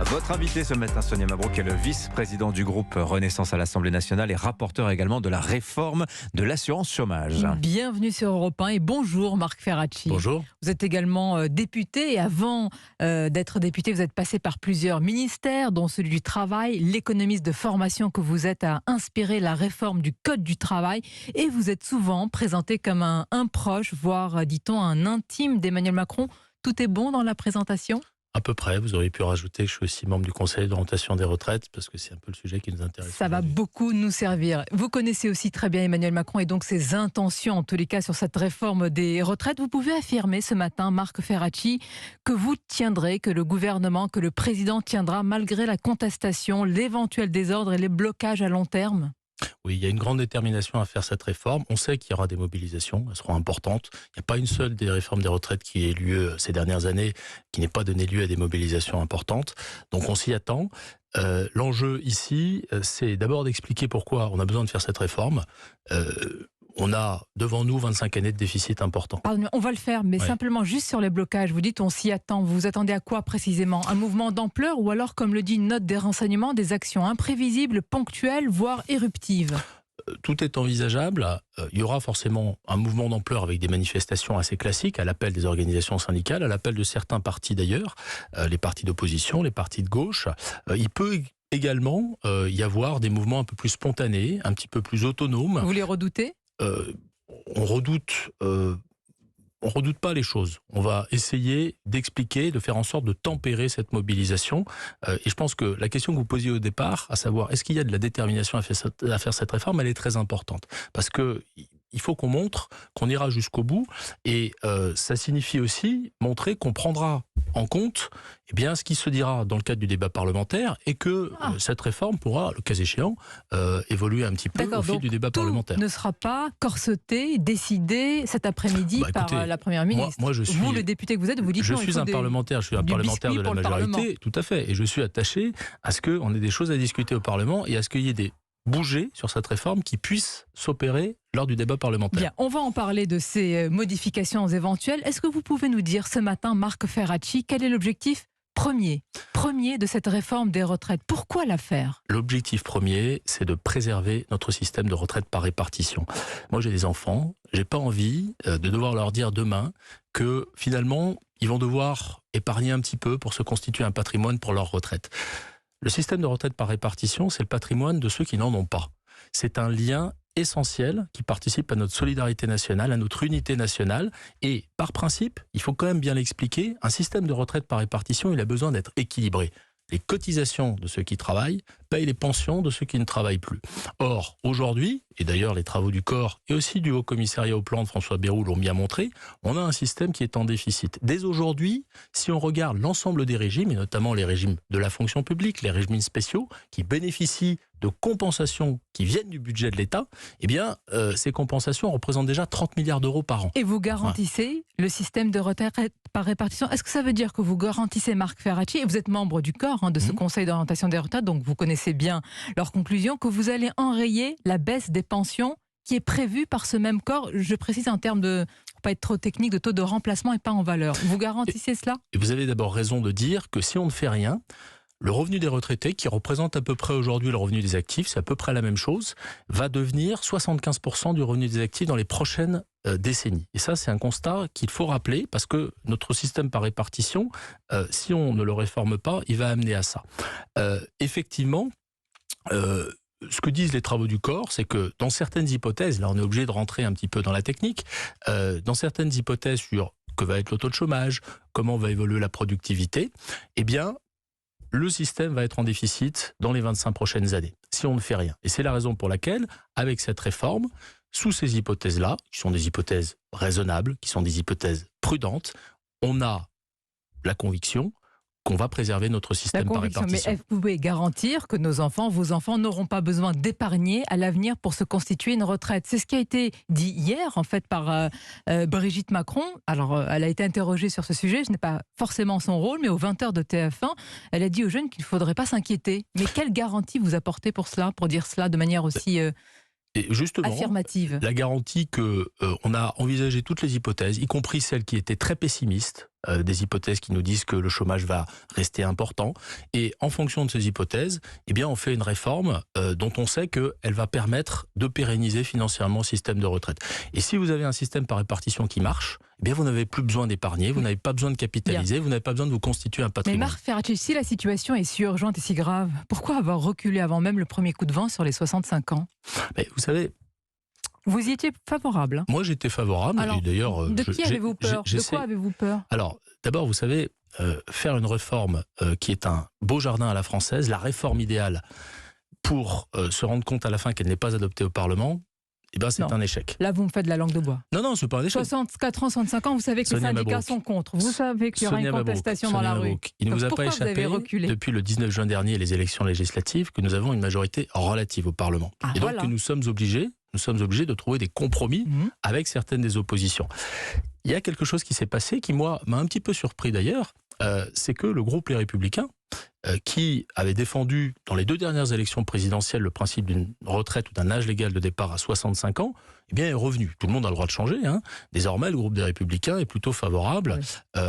Votre invité ce matin, Sonia Mabrouk, est le vice-président du groupe Renaissance à l'Assemblée nationale et rapporteur également de la réforme de l'assurance chômage. Bienvenue sur Europe 1 et bonjour Marc Ferracci. Bonjour. Vous êtes également député et avant d'être député, vous êtes passé par plusieurs ministères, dont celui du travail. L'économiste de formation que vous êtes a inspiré la réforme du Code du travail et vous êtes souvent présenté comme un proche, voire, dit-on, un intime d'Emmanuel Macron. Tout est bon dans la présentation ? À peu près, vous auriez pu rajouter que je suis aussi membre du Conseil d'orientation des retraites, parce que c'est un peu le sujet qui nous intéresse. Ça va beaucoup nous servir. Vous connaissez aussi très bien Emmanuel Macron et donc ses intentions, en tous les cas, sur cette réforme des retraites. Vous pouvez affirmer ce matin, Marc Ferracci, que vous tiendrez, que le gouvernement, que le président tiendra, malgré la contestation, l'éventuel désordre et les blocages à long terme ? Oui, il y a une grande détermination à faire cette réforme. On sait qu'il y aura des mobilisations, elles seront importantes. Il n'y a pas une seule des réformes des retraites qui ait lieu ces dernières années qui n'ait pas donné lieu à des mobilisations importantes. Donc on s'y attend. L'enjeu ici, c'est d'abord d'expliquer pourquoi on a besoin de faire cette réforme. On a devant nous 25 années de déficit important. Pardon, on va le faire, mais simplement juste sur les blocages. Vous dites on s'y attend. Vous vous attendez à quoi précisément ? Un mouvement d'ampleur ou alors, comme le dit une note des renseignements, des actions imprévisibles, ponctuelles, voire éruptives ? Tout est envisageable. Il y aura forcément un mouvement d'ampleur avec des manifestations assez classiques, à l'appel des organisations syndicales, à l'appel de certains partis d'ailleurs, les partis d'opposition, les partis de gauche. Il peut également y avoir des mouvements un peu plus spontanés, un petit peu plus autonomes. Vous les redoutez ? On redoute pas les choses. On va essayer d'expliquer, de faire en sorte de tempérer cette mobilisation. Et je pense que la question que vous posiez au départ, à savoir est-ce qu'il y a de la détermination à faire cette réforme, elle est très importante. Parce que il faut qu'on montre qu'on ira jusqu'au bout. Et ça signifie aussi montrer qu'on prendra en compte ce qui se dira dans le cadre du débat parlementaire et que cette réforme pourra, le cas échéant, évoluer un petit peu au fil du débat parlementaire. Ne sera pas corseté, décidé cet après-midi par la Première ministre. Moi, je suis, vous, le député que vous êtes, vous dites je suis un parlementaire de la majorité, tout à fait. Et je suis attaché à ce qu'on ait des choses à discuter au Parlement et à ce qu'il y ait des bouger sur cette réforme qui puisse s'opérer lors du débat parlementaire. Bien, on va en parler de ces modifications éventuelles. Est-ce que vous pouvez nous dire ce matin, Marc Ferracci, quel est l'objectif premier de cette réforme des retraites ? Pourquoi la faire ? L'objectif premier, c'est de préserver notre système de retraite par répartition. Moi, j'ai des enfants, j'ai pas envie de devoir leur dire demain que finalement, ils vont devoir épargner un petit peu pour se constituer un patrimoine pour leur retraite. Le système de retraite par répartition, c'est le patrimoine de ceux qui n'en ont pas. C'est un lien essentiel qui participe à notre solidarité nationale, à notre unité nationale. Et par principe, il faut quand même bien l'expliquer, un système de retraite par répartition, il a besoin d'être équilibré. Les cotisations de ceux qui travaillent payent les pensions de ceux qui ne travaillent plus. Or, aujourd'hui, et d'ailleurs les travaux du corps et aussi du Haut Commissariat au Plan de François Bayrou l'ont bien montré, on a un système qui est en déficit. Dès aujourd'hui, si on regarde l'ensemble des régimes, et notamment les régimes de la fonction publique, les régimes spéciaux, qui bénéficient de compensations qui viennent du budget de l'État, ces compensations représentent déjà 30 milliards d'euros par an. Et vous garantissez le système de retraite par répartition. Est-ce que ça veut dire que vous garantissez, Marc Ferracci, et vous êtes membre du corps de ce Conseil d'orientation des retraites, donc vous connaissez bien leurs conclusions, que vous allez enrayer la baisse des pensions qui est prévue par ce même corps, je précise en termes de, pour pas être trop technique, de taux de remplacement et pas en valeur. Vous garantissez cela ? Et vous avez d'abord raison de dire que si on ne fait rien, le revenu des retraités, qui représente à peu près aujourd'hui le revenu des actifs, c'est à peu près la même chose, va devenir 75% du revenu des actifs dans les prochaines décennies. Et ça, c'est un constat qu'il faut rappeler, parce que notre système par répartition, si on ne le réforme pas, il va amener à ça. Effectivement, ce que disent les travaux du corps, c'est que dans certaines hypothèses, là on est obligé de rentrer un petit peu dans la technique, dans certaines hypothèses sur que va être le taux de chômage, comment va évoluer la productivité, le système va être en déficit dans les 25 prochaines années, si on ne fait rien. Et c'est la raison pour laquelle, avec cette réforme, sous ces hypothèses-là, qui sont des hypothèses raisonnables, qui sont des hypothèses prudentes, on a la conviction qu'on va préserver notre système par répartition. Mais vous pouvez garantir que nos enfants, vos enfants, n'auront pas besoin d'épargner à l'avenir pour se constituer une retraite. C'est ce qui a été dit hier, en fait, par Brigitte Macron. Alors, elle a été interrogée sur ce sujet. Je n'ai pas forcément son rôle, mais aux 20h de TF1, elle a dit aux jeunes qu'il ne faudrait pas s'inquiéter. Mais quelle garantie vous apportez pour cela, pour dire cela de manière aussi Et justement, affirmative. la garantie que on a envisagé toutes les hypothèses, y compris celles qui étaient très pessimistes, des hypothèses qui nous disent que le chômage va rester important. Et en fonction de ces hypothèses, eh bien, on fait une réforme dont on sait qu'elle va permettre de pérenniser financièrement le système de retraite. Et si vous avez un système par répartition qui marche, eh bien, vous n'avez plus besoin d'épargner, vous n'avez pas besoin de capitaliser, vous n'avez pas besoin de vous constituer un Mais patrimoine. Marc Ferracci, si la situation est si urgente et si grave, pourquoi avoir reculé avant même le premier coup de vent sur les 65 ans? Mais vous savez, Vous y étiez favorable, hein? moi j'étais favorable. Alors, et d'ailleurs, de qui avez-vous peur? De quoi avez-vous peur? Alors, d'abord, vous savez, faire une réforme qui est un beau jardin à la française, la réforme idéale pour se rendre compte à la fin qu'elle n'est pas adoptée au Parlement, eh ben, c'est Non. un échec. Là, vous me faites de la langue de bois. Non, c'est pas un échec. 64 ans, 65 ans, vous savez que Sonia les syndicats Mabrouk. sont contre. Vous savez qu'il y aura Sonia une Mabrouk, contestation dans Sonia la rue. Mabrouk, il ne Donc vous a pas pourquoi vous avez échappé reculé? depuis le 19 juin dernier et les élections législatives que nous avons une majorité relative au Parlement. Ah, et donc voilà. que nous sommes obligés de trouver des compromis Mhm. avec certaines des oppositions. Il y a quelque chose qui s'est passé qui, moi, m'a un petit peu surpris d'ailleurs, c'est que le groupe Les Républicains, qui avait défendu dans les 2 dernières élections présidentielles le principe d'une retraite ou d'un âge légal de départ à 65 ans, eh bien, est revenu. Tout le monde a le droit de changer, hein. Désormais, le groupe des Républicains est plutôt favorable Oui.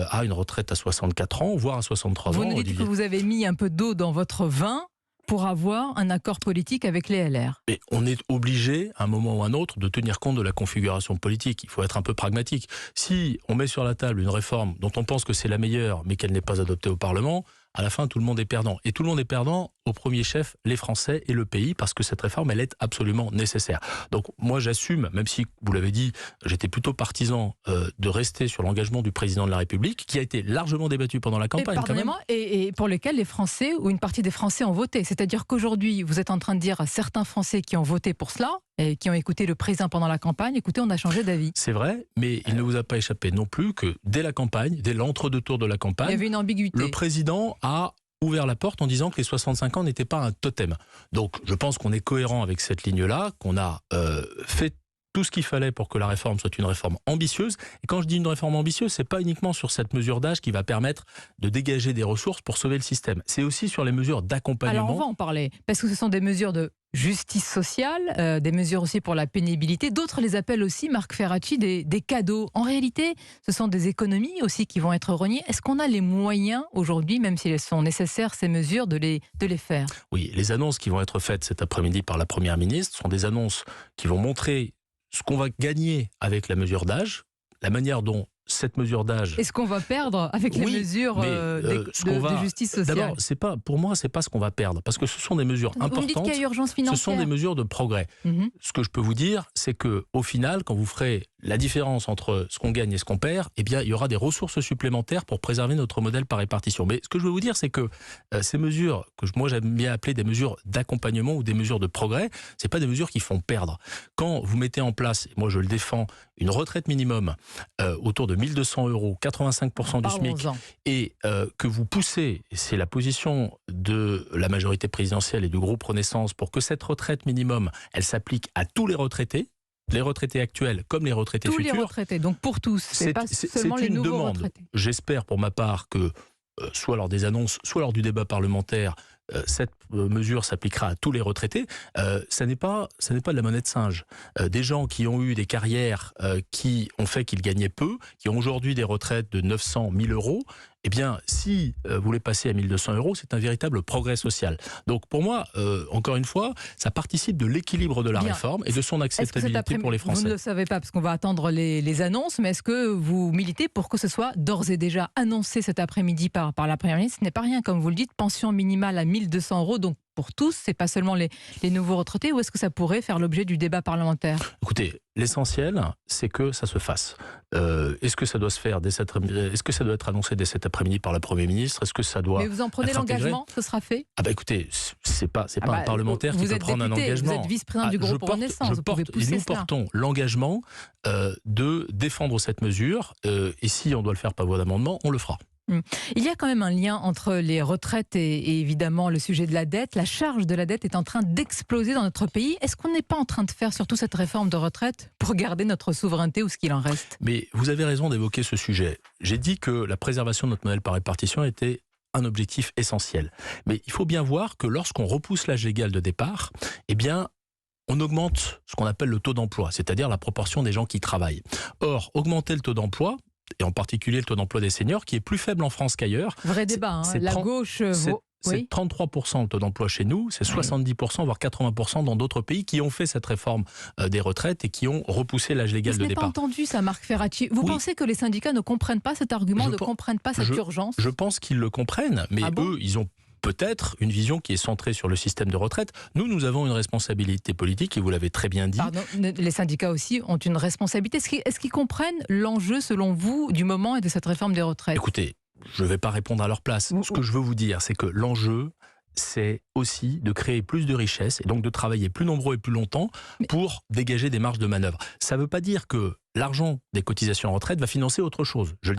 à une retraite à 64 ans, voire à 63 Vous ans. nous dites Olivier. que vous avez mis un peu d'eau dans votre vin pour avoir un accord politique avec les LR. Mais on est obligé, à un moment ou à un autre, de tenir compte de la configuration politique. Il faut être un peu pragmatique. Si on met sur la table une réforme dont on pense que c'est la meilleure, mais qu'elle n'est pas adoptée au Parlement, à la fin, tout le monde est perdant. Et tout le monde est perdant, au premier chef, les Français et le pays, parce que cette réforme, elle est absolument nécessaire. Donc moi, j'assume, même si, vous l'avez dit, j'étais plutôt partisan de rester sur l'engagement du président de la République, qui a été largement débattu pendant la campagne. quand même. Pardonnez-moi, et pour lesquels les Français ou une partie des Français ont voté. C'est-à-dire qu'aujourd'hui, vous êtes en train de dire à certains Français qui ont voté pour cela et qui ont écouté le président pendant la campagne, écoutez, on a changé d'avis. C'est vrai, mais il ne vous a pas échappé non plus que dès la campagne, dès l'entre-deux tours de la Il y campagne, avait une ambiguïté. le président a ouvert la porte en disant que les 65 ans n'étaient pas un totem. Donc je pense qu'on est cohérent avec cette ligne-là, qu'on a fait tout ce qu'il fallait pour que la réforme soit une réforme ambitieuse. Et quand je dis une réforme ambitieuse, c'est pas uniquement sur cette mesure d'âge qui va permettre de dégager des ressources pour sauver le système. C'est aussi sur les mesures d'accompagnement. Alors on va en parler, parce que ce sont des mesures de justice sociale, des mesures aussi pour la pénibilité. D'autres les appellent aussi, Marc Ferracci, des cadeaux. En réalité, ce sont des économies aussi qui vont être rognées. Est-ce qu'on a les moyens aujourd'hui, même si elles sont nécessaires, ces mesures, de les faire? Oui, les annonces qui vont être faites cet après-midi par la Première ministre sont des annonces qui vont montrer ce qu'on va gagner avec la mesure d'âge, la manière dont cette mesure d'âge... Est-ce qu'on va perdre avec les Oui, mesures mais, de justice sociale? D'abord, pour moi, c'est pas ce qu'on va perdre, parce que ce sont des mesures Vous me dites importantes. qu'il y a urgence Ce financière. sont des mesures de progrès. Mhm. Ce que je peux vous dire, c'est que au final, quand vous ferez la différence entre ce qu'on gagne et ce qu'on perd, eh bien, il y aura des ressources supplémentaires pour préserver notre modèle par répartition. Mais ce que je veux vous dire, c'est que ces mesures, que moi j'aime bien appeler des mesures d'accompagnement ou des mesures de progrès, c'est pas des mesures qui font perdre. Quand vous mettez en place, et moi je le défends, une retraite minimum autour de 1 200 €, 85% du SMIC, Parlons-en. et que vous poussez, et c'est la position de la majorité présidentielle et du groupe Renaissance, pour que cette retraite minimum, elle s'applique à tous les retraités actuels comme les retraités Tous futurs. les retraités, donc pour tous, c'est pas seulement les une nouveaux demande. retraités. J'espère pour ma part que, soit lors des annonces, soit lors du débat parlementaire, cette mesure s'appliquera à tous les retraités. Ça n'est pas de la monnaie de singe. Des gens qui ont eu des carrières qui ont fait qu'ils gagnaient peu, qui ont aujourd'hui des retraites de 900, 1000 €, eh bien, si vous les passez à 1 200 €, c'est un véritable progrès social. Donc pour moi, encore une fois, ça participe de l'équilibre de la Bien. réforme et de son Est-ce que cet acceptabilité après-midi, pour les vous ne Français. le savez pas parce qu'on va attendre les annonces, mais est-ce que vous militez pour que ce soit d'ores et déjà annoncé cet après-midi par la Première ministre? Ce n'est pas rien, comme vous le dites, pension minimale à 1 200 €, donc pour tous, c'est pas seulement les nouveaux retraités, ou est-ce que ça pourrait faire l'objet du débat parlementaire? Écoutez, l'essentiel, c'est que ça se fasse. Est-ce que ça doit se faire est-ce que ça doit être annoncé dès cet après-midi par la Première ministre? Est-ce que ça doit Mais vous en prenez être intégré? l'engagement, ce sera fait? Ah bah écoutez, c'est pas un parlementaire qui vous peut êtes prendre député, un engagement. Vous êtes vice-président du groupe Renaissance, vous pouvez pousser nous cela. portons l'engagement de défendre cette mesure, et si on doit le faire par voie d'amendement, on le fera. Il y a quand même un lien entre les retraites et évidemment le sujet de la dette. La charge de la dette est en train d'exploser dans notre pays. Est-ce qu'on n'est pas en train de faire surtout cette réforme de retraite pour garder notre souveraineté ou ce qu'il en reste? Mais vous avez raison d'évoquer ce sujet. J'ai dit que la préservation de notre modèle par répartition était un objectif essentiel. Mais il faut bien voir que lorsqu'on repousse l'âge légal de départ, eh bien, on augmente ce qu'on appelle le taux d'emploi, c'est-à-dire la proportion des gens qui travaillent. Or, augmenter le taux d'emploi, et en particulier le taux d'emploi des seniors, qui est plus faible en France qu'ailleurs. Vrai débat, hein. La gauche... C'est 33% le taux d'emploi chez nous, c'est 70%, voire 80% dans d'autres pays qui ont fait cette réforme des retraites et qui ont repoussé l'âge légal de départ. Ce n'est pas entendu ça, Marc Ferracci. Vous pensez que les syndicats ne comprennent pas cet argument, ne comprennent pas cette urgence? Je pense qu'ils le comprennent, mais eux, ils ont peut-être une vision qui est centrée sur le système de retraite. Nous avons une responsabilité politique, et vous l'avez très bien dit. Pardon, les syndicats aussi ont une responsabilité. Est-ce qu'ils comprennent l'enjeu, selon vous, du moment et de cette réforme des retraites? Écoutez, je ne vais pas répondre à leur place. Ce que je veux vous dire, c'est que l'enjeu, c'est aussi de créer plus de richesses et donc de travailler plus nombreux et plus longtemps pour dégager des marges de manœuvre. Ça ne veut pas dire que l'argent des cotisations en retraite va financer autre chose. Je le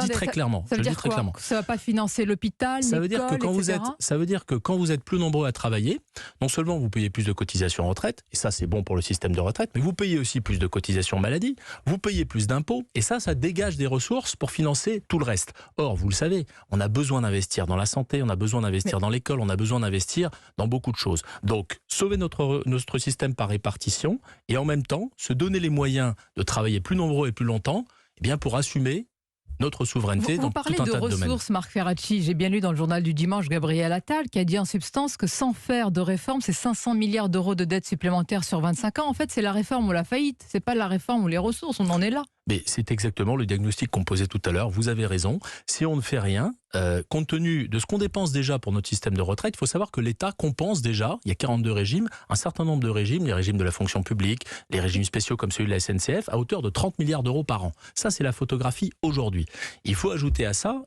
dis très clairement. Ça veut dire quoi? Ça ne va pas financer l'hôpital, l'école, etc. Ça veut dire que quand vous êtes plus nombreux à travailler, non seulement vous payez plus de cotisations en retraite, et ça c'est bon pour le système de retraite, mais vous payez aussi plus de cotisations maladie, vous payez plus d'impôts, et ça dégage des ressources pour financer tout le reste. Or, vous le savez, on a besoin d'investir dans la santé, on a besoin d'investir dans l'école, on a besoin d'investir dans beaucoup de choses. Donc, sauver notre système par répartition, et en même temps, se donner les moyens de travailler plus nombreux et plus longtemps, eh bien pour assumer notre souveraineté dans tout un tas de domaines. Vous parlez de ressources, Marc Ferracci. J'ai bien lu dans le journal du dimanche Gabriel Attal qui a dit en substance que sans faire de réforme, c'est 500 milliards d'euros de dettes supplémentaires sur 25 ans. En fait, c'est la réforme ou la faillite. C'est pas la réforme ou les ressources. On en est là. Mais c'est exactement le diagnostic qu'on posait tout à l'heure. Vous avez raison. Si on ne fait rien, compte tenu de ce qu'on dépense déjà pour notre système de retraite, il faut savoir que l'État compense déjà, il y a 42 régimes, un certain nombre de régimes, les régimes de la fonction publique, les régimes spéciaux comme celui de la SNCF, à hauteur de 30 milliards d'euros par an. Ça, c'est la photographie aujourd'hui. Il faut ajouter à ça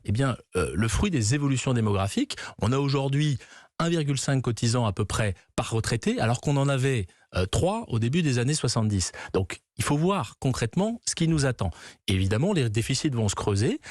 le fruit des évolutions démographiques. On a aujourd'hui 1,5 cotisants à peu près par retraité, alors qu'on en avait 3 au début des années 70. Donc, il faut voir concrètement ce qui nous attend. Et évidemment, les déficits vont se creuser.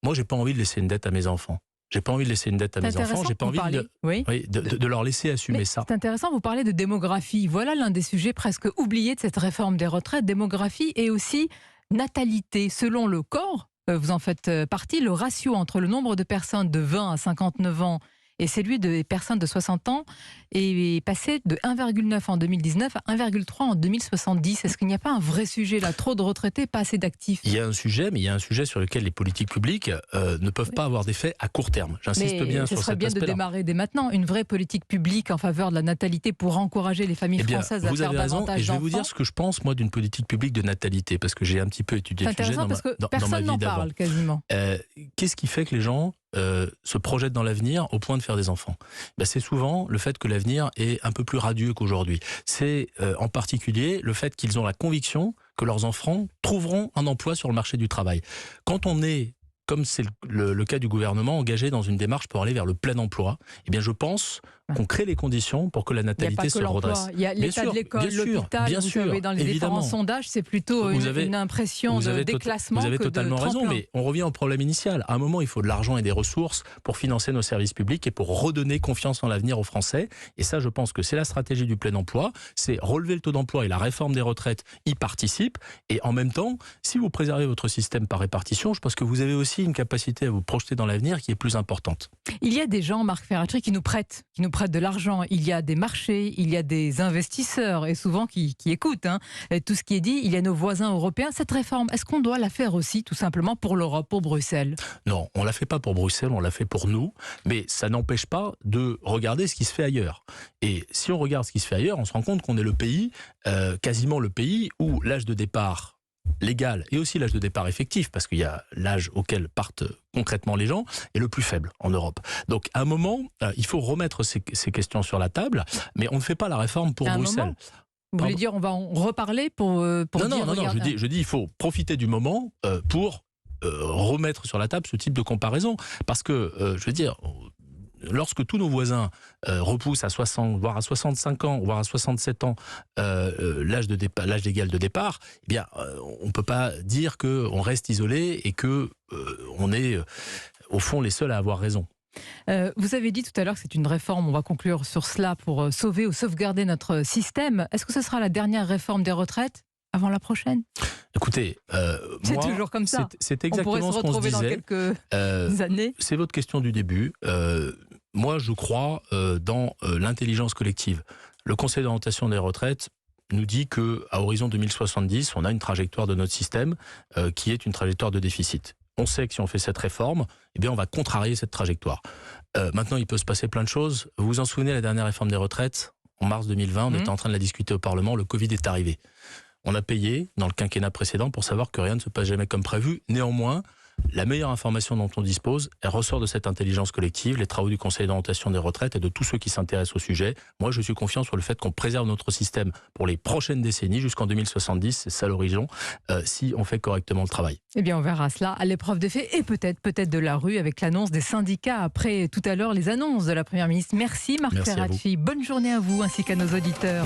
Moi, j'ai pas envie de laisser une dette à mes enfants. J'ai pas envie de laisser une dette à mes enfants. J'ai pas envie de leur laisser assumer ça. C'est intéressant, vous parlez de démographie. Voilà l'un des sujets presque oubliés de cette réforme des retraites. Démographie et aussi natalité. Selon le corps, vous en faites partie, le ratio entre le nombre de personnes de 20 à 59 ans et celui des personnes de 60 ans est passé de 1,9 en 2019 à 1,3 en 2070. Est-ce qu'il n'y a pas un vrai sujet là? Trop de retraités, pas assez d'actifs? Il y a un sujet, mais il y a un sujet sur lequel les politiques publiques ne peuvent pas avoir d'effet à court terme. J'insiste bien sur cet aspect-là. Ce serait bien de démarrer dès maintenant une vraie politique publique en faveur de la natalité pour encourager les familles françaises à faire davantage d'enfants. Vous avez raison, et je vais vous dire ce que je pense, moi, d'une politique publique de natalité, parce que j'ai un petit peu étudié le sujet dans ma vie d'avant. Personne n'en parle quasiment. Qu'est-ce qui fait que les gens se projettent dans l'avenir au point de faire des enfants? C'est souvent le fait que l'avenir est un peu plus radieux qu'aujourd'hui. C'est en particulier le fait qu'ils ont la conviction que leurs enfants trouveront un emploi sur le marché du travail. Quand on est, comme c'est le cas du gouvernement, engagé dans une démarche pour aller vers le plein emploi, eh bien je pense qu'on crée les conditions pour que la natalité se redresse. Il y a l'état de l'école, l'hôpital, vous savez, dans les différents sondages, c'est plutôt une impression de déclassement. Vous avez totalement raison, mais on revient au problème initial. À un moment, il faut de l'argent et des ressources pour financer nos services publics et pour redonner confiance en l'avenir aux Français. Et ça, je pense que c'est la stratégie du plein emploi, c'est relever le taux d'emploi, et la réforme des retraites y participe. Et en même temps, si vous préservez votre système par répartition, je pense que vous avez aussi une capacité à vous projeter dans l'avenir qui est plus importante. Il y a des gens, Marc Ferracci, qui nous prêtent de l'argent. Il y a des marchés, il y a des investisseurs, et souvent qui écoutent tout ce qui est dit. Il y a nos voisins européens. Cette réforme, est-ce qu'on doit la faire aussi, tout simplement, pour l'Europe, pour Bruxelles? Non, on ne la fait pas pour Bruxelles, on la fait pour nous. Mais ça n'empêche pas de regarder ce qui se fait ailleurs. Et si on regarde ce qui se fait ailleurs, on se rend compte qu'on est le pays, quasiment le pays, où l'âge de départ légal et aussi l'âge de départ effectif, parce qu'il y a l'âge auquel partent concrètement les gens, est le plus faible en Europe. Donc à un moment, il faut remettre ces questions sur la table, mais on ne fait pas la réforme pour Bruxelles. Vous voulez dire on va en reparler pour non, je dis il faut profiter du moment pour remettre sur la table ce type de comparaison, parce que je veux dire, lorsque tous nos voisins repoussent à 60, voire à 65 ans, voire à 67 ans l'âge légal de départ, eh bien, on ne peut pas dire qu'on reste isolé et qu'on est, au fond, les seuls à avoir raison. Vous avez dit tout à l'heure que c'est une réforme, on va conclure sur cela, pour sauver ou sauvegarder notre système. Est-ce que ce sera la dernière réforme des retraites avant la prochaine? Écoutez, c'est toujours comme ça. C'est exactement ce qu'on se disait. Dans quelques années. C'est votre question du début. Moi, je crois dans l'intelligence collective. Le Conseil d'orientation des retraites nous dit qu'à horizon 2070, on a une trajectoire de notre système qui est une trajectoire de déficit. On sait que si on fait cette réforme, eh bien on va contrarier cette trajectoire. Maintenant, il peut se passer plein de choses. Vous vous en souvenez, la dernière réforme des retraites, en mars 2020, on était en train de la discuter au Parlement, le Covid est arrivé. On a payé dans le quinquennat précédent pour savoir que rien ne se passe jamais comme prévu. Néanmoins, la meilleure information dont on dispose, elle ressort de cette intelligence collective, les travaux du Conseil d'orientation des retraites et de tous ceux qui s'intéressent au sujet. Moi, je suis confiant sur le fait qu'on préserve notre système pour les prochaines décennies, jusqu'en 2070, c'est ça l'horizon, si on fait correctement le travail. Eh bien, on verra cela à l'épreuve des faits et peut-être de la rue avec l'annonce des syndicats après tout à l'heure les annonces de la Première ministre. Merci Marc Ferracci. Bonne journée à vous ainsi qu'à nos auditeurs.